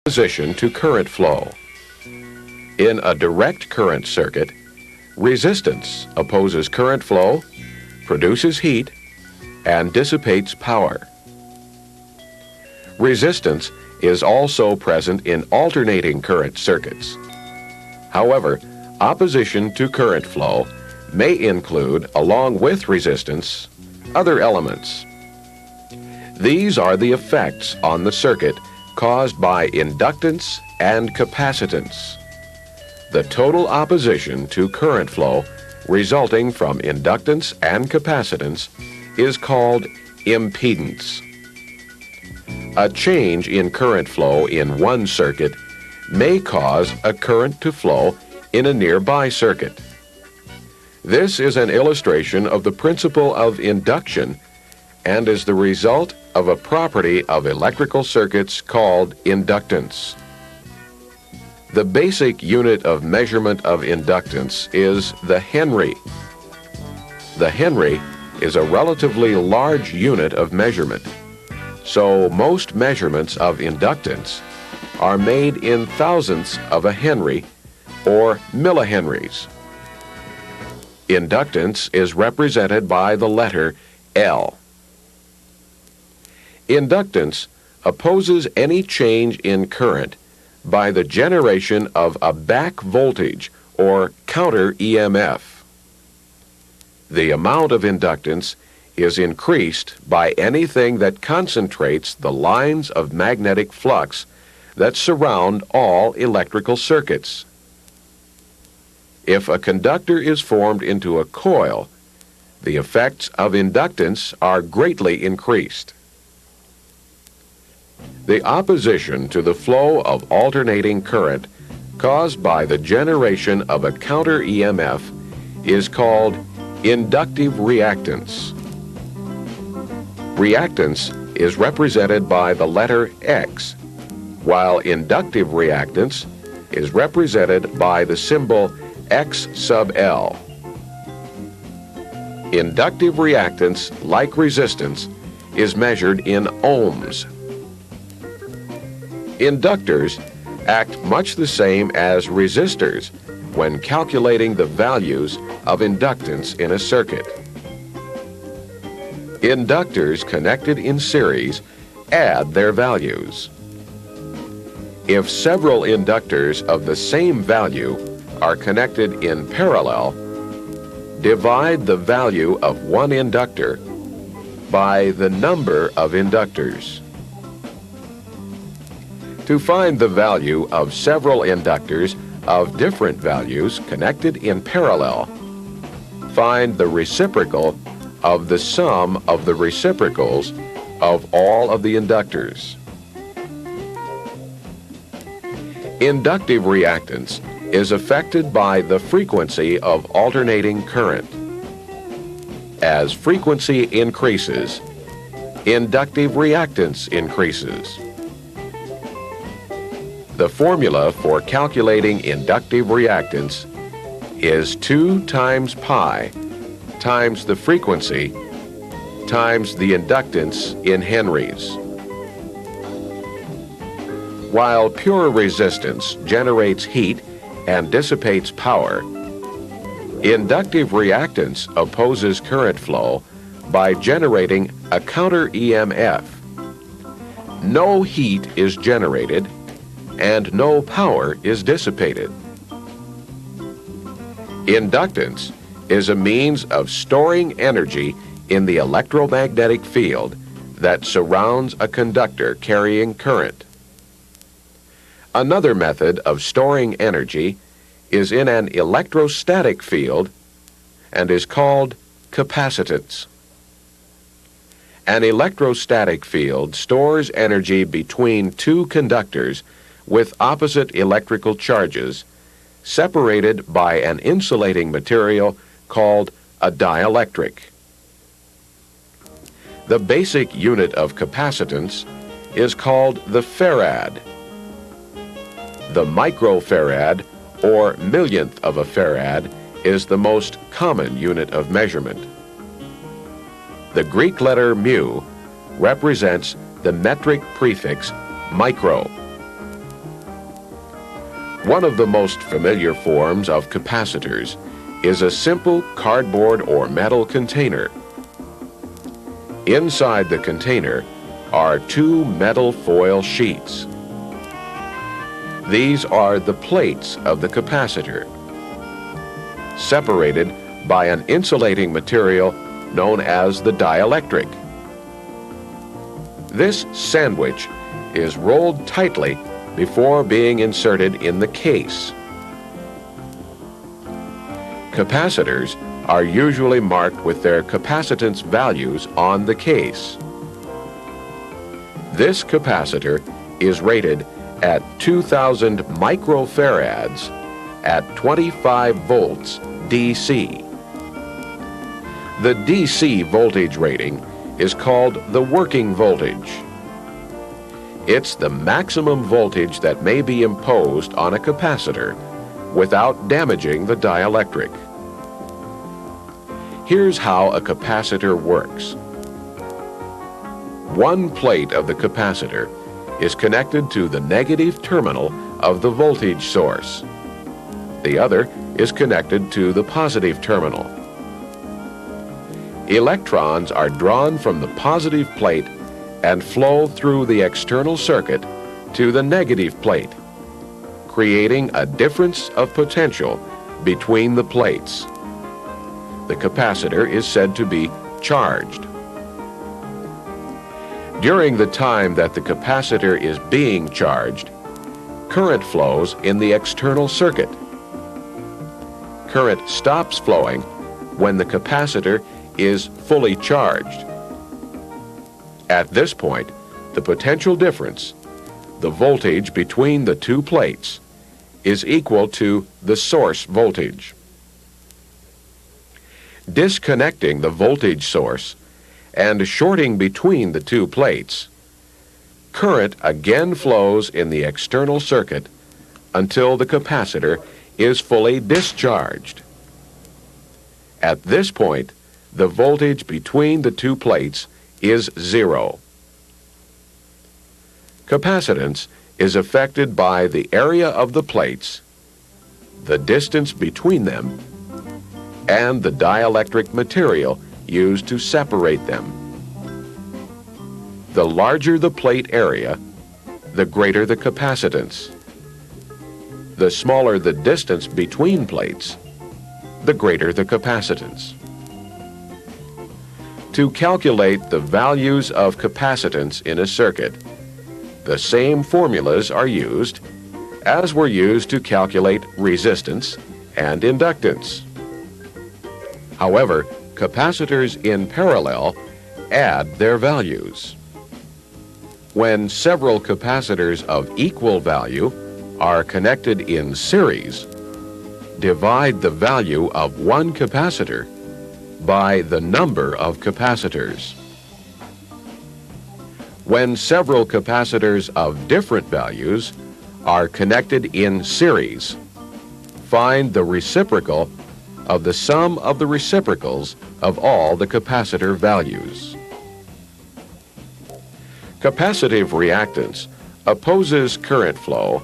opposition to current flow. In a direct current circuit, resistance opposes current flow, produces heat, and dissipates power. Resistance is also present in alternating current circuits. However, opposition to current flow may include, along with resistance, other elements. These are the effects on the circuit caused by inductance and capacitance. The total opposition to current flow resulting from inductance and capacitance is called impedance. A change in current flow in one circuit may cause a current to flow in a nearby circuit. This is an illustration of the principle of induction and is the result of a property of electrical circuits called inductance. The basic unit of measurement of inductance is the Henry. The Henry is a relatively large unit of measurement, so most measurements of inductance are made in thousandths of a Henry or millihenries. Inductance is represented by the letter L. Inductance opposes any change in current by the generation of a back voltage or counter EMF. The amount of inductance is increased by anything that concentrates the lines of magnetic flux that surround all electrical circuits. If a conductor is formed into a coil, the effects of inductance are greatly increased. The opposition to the flow of alternating current caused by the generation of a counter EMF is called inductive reactance. Reactance is represented by the letter X, while inductive reactance is represented by the symbol X sub L. Inductive reactance, like resistance, is measured in ohms. Inductors act much the same as resistors when calculating the values of inductance in a circuit. Inductors connected in series add their values. If several inductors of the same value are connected in parallel, divide the value of one inductor by the number of inductors. To find the value of several inductors of different values connected in parallel, find the reciprocal of the sum of the reciprocals of all of the inductors. Inductive reactance is affected by the frequency of alternating current. As frequency increases, inductive reactance increases. The formula for calculating inductive reactance is 2 times pi times the frequency times the inductance in henries. While pure resistance generates heat and dissipates power, inductive reactance opposes current flow by generating a counter EMF. No heat is generated and no power is dissipated. Inductance is a means of storing energy in the electromagnetic field that surrounds a conductor carrying current. Another method of storing energy is in an electrostatic field and is called capacitance. An electrostatic field stores energy between two conductors with opposite electrical charges, separated by an insulating material called a dielectric. The basic unit of capacitance is called the farad. The microfarad, or millionth of a farad, is the most common unit of measurement. The Greek letter mu represents the metric prefix micro. One of the most familiar forms of capacitors is a simple cardboard or metal container. Inside the container are two metal foil sheets. These are the plates of the capacitor, separated by an insulating material known as the dielectric. This sandwich is rolled tightly before being inserted in the case. Capacitors are usually marked with their capacitance values on the case. This capacitor is rated at 2,000 microfarads at 25 volts DC. The DC voltage rating is called the working voltage. It's the maximum voltage that may be imposed on a capacitor without damaging the dielectric. Here's how a capacitor works. One plate of the capacitor is connected to the negative terminal of the voltage source. The other is connected to the positive terminal. Electrons are drawn from the positive plate and flow through the external circuit to the negative plate, creating a difference of potential between the plates. The capacitor is said to be charged. During the time that the capacitor is being charged, current flows in the external circuit. Current stops flowing when the capacitor is fully charged. At this point, the potential difference, the voltage between the two plates, is equal to the source voltage. Disconnecting the voltage source and shorting between the two plates, current again flows in the external circuit until the capacitor is fully discharged. At this point, the voltage between the two plates is zero. Capacitance is affected by the area of the plates, the distance between them, and the dielectric material used to separate them. The larger the plate area, the greater the capacitance. The smaller the distance between plates, the greater the capacitance. To calculate the values of capacitance in a circuit, the same formulas are used as were used to calculate resistance and inductance. However, capacitors in parallel add their values. When several capacitors of equal value are connected in series, divide the value of one capacitor by the number of capacitors. When several capacitors of different values are connected in series, find the reciprocal of the sum of the reciprocals of all the capacitor values. Capacitive reactance opposes current flow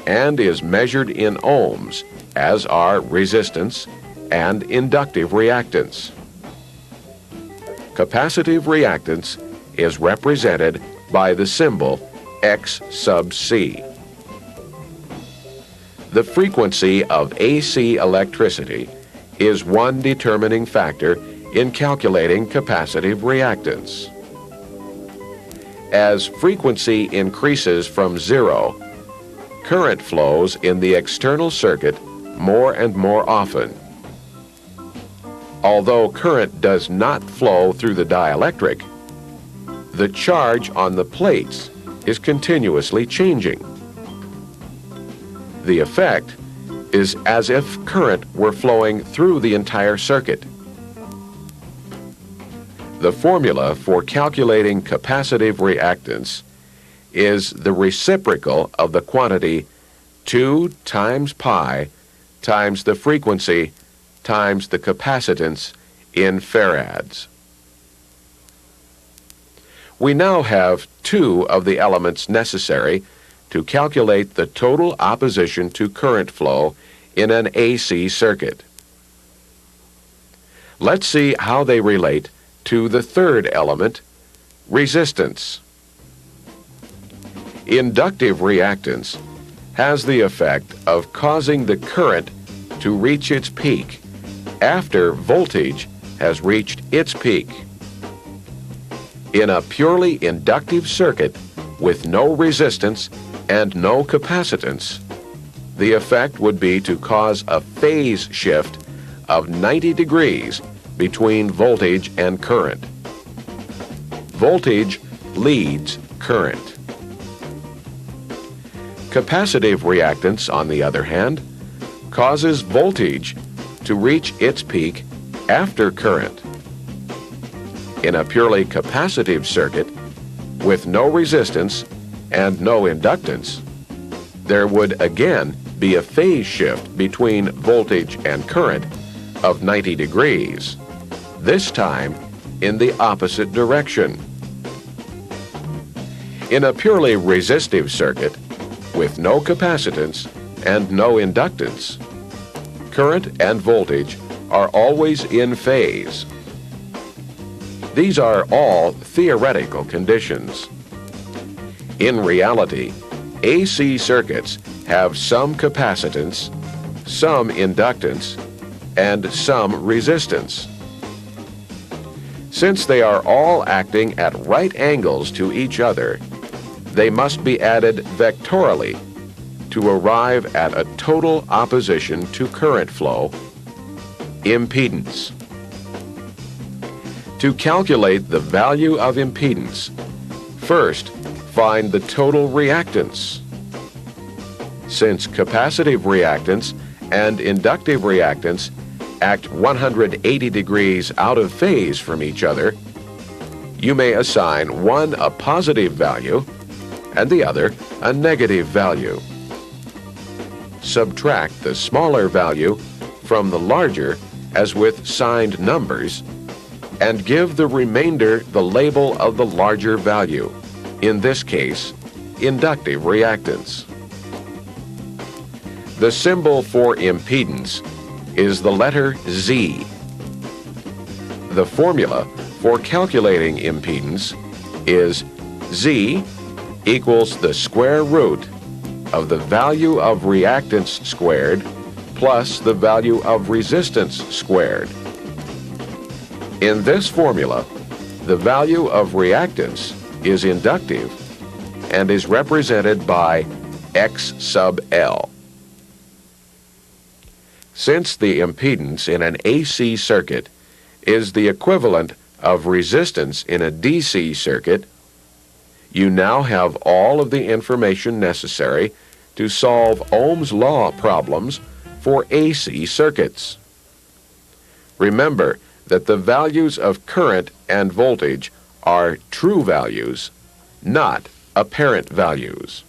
and is measured in ohms, as are resistance and inductive reactance. Capacitive reactance is represented by the symbol X sub C. The frequency of AC electricity is one determining factor in calculating capacitive reactance. As frequency increases from zero, current flows in the external circuit more and more often. Although current does not flow through the dielectric, the charge on the plates is continuously changing. The effect is as if current were flowing through the entire circuit. The formula for calculating capacitive reactance is the reciprocal of the quantity 2 times pi times the frequency times the capacitance in farads. We now have two of the elements necessary to calculate the total opposition to current flow in an AC circuit. Let's see how they relate to the third element, resistance. Inductive reactance has the effect of causing the current to reach its peak after voltage has reached its peak. In a purely inductive circuit with no resistance and no capacitance, the effect would be to cause a phase shift of 90 degrees between voltage and current. Voltage leads current. Capacitive reactance, on the other hand, causes voltage to reach its peak after current. In a purely capacitive circuit with no resistance and no inductance, there would again be a phase shift between voltage and current of 90 degrees, this time in the opposite direction. In a purely resistive circuit with no capacitance and no inductance, current and voltage are always in phase. These are all theoretical conditions. In reality, AC circuits have some capacitance, some inductance, and some resistance. Since they are all acting at right angles to each other, they must be added vectorially to arrive at a total opposition to current flow, impedance. To calculate the value of impedance, first find the total reactance. Since capacitive reactance and inductive reactance act 180 degrees out of phase from each other, you may assign one a positive value and the other a negative value. Subtract the smaller value from the larger as with signed numbers, and give the remainder the label of the larger value, in this case, inductive reactance. The symbol for impedance is the letter Z. The formula for calculating impedance is Z equals the square root of the value of reactance squared plus the value of resistance squared. In this formula, the value of reactance is inductive and is represented by X sub L. Since the impedance in an AC circuit is the equivalent of resistance in a DC circuit, you now have all of the information necessary to solve Ohm's law problems for AC circuits. Remember that the values of current and voltage are true values, not apparent values.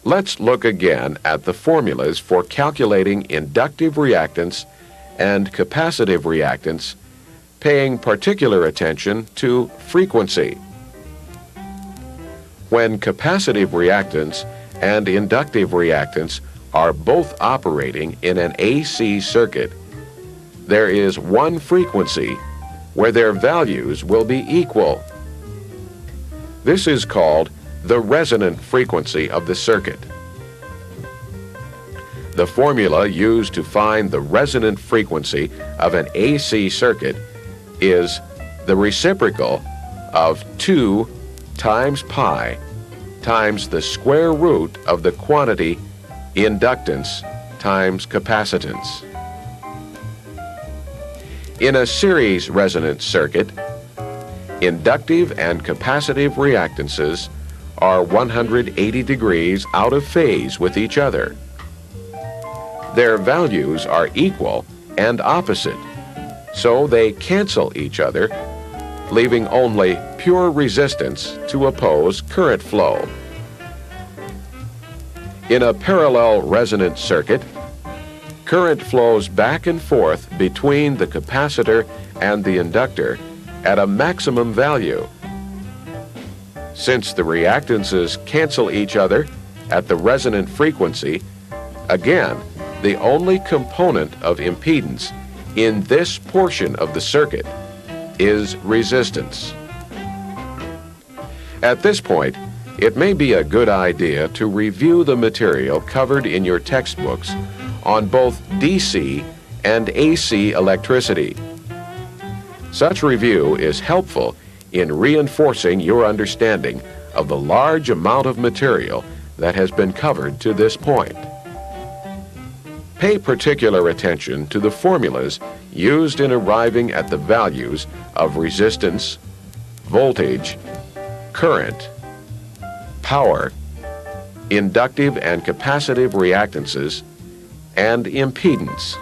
Let's look again at the formulas for calculating inductive reactance and capacitive reactance, paying particular attention to frequency. When capacitive reactance and inductive reactance are both operating in an AC circuit, there is one frequency where their values will be equal. This is called the resonant frequency of the circuit. The formula used to find the resonant frequency of an AC circuit is the reciprocal of 2 times pi times the square root of the quantity inductance times capacitance. In a series resonance circuit, inductive and capacitive reactances are 180 degrees out of phase with each other. Their values are equal and opposite, so they cancel each other, leaving only pure resistance to oppose current flow. In a parallel resonance circuit, current flows back and forth between the capacitor and the inductor at a maximum value. Since the reactances cancel each other at the resonant frequency, again, the only component of impedance in this portion of the circuit is resistance. At this point, it may be a good idea to review the material covered in your textbooks on both DC and AC electricity. Such review is helpful in reinforcing your understanding of the large amount of material that has been covered to this point. Pay particular attention to the formulas used in arriving at the values of resistance, voltage, current, power, inductive and capacitive reactances, and impedance.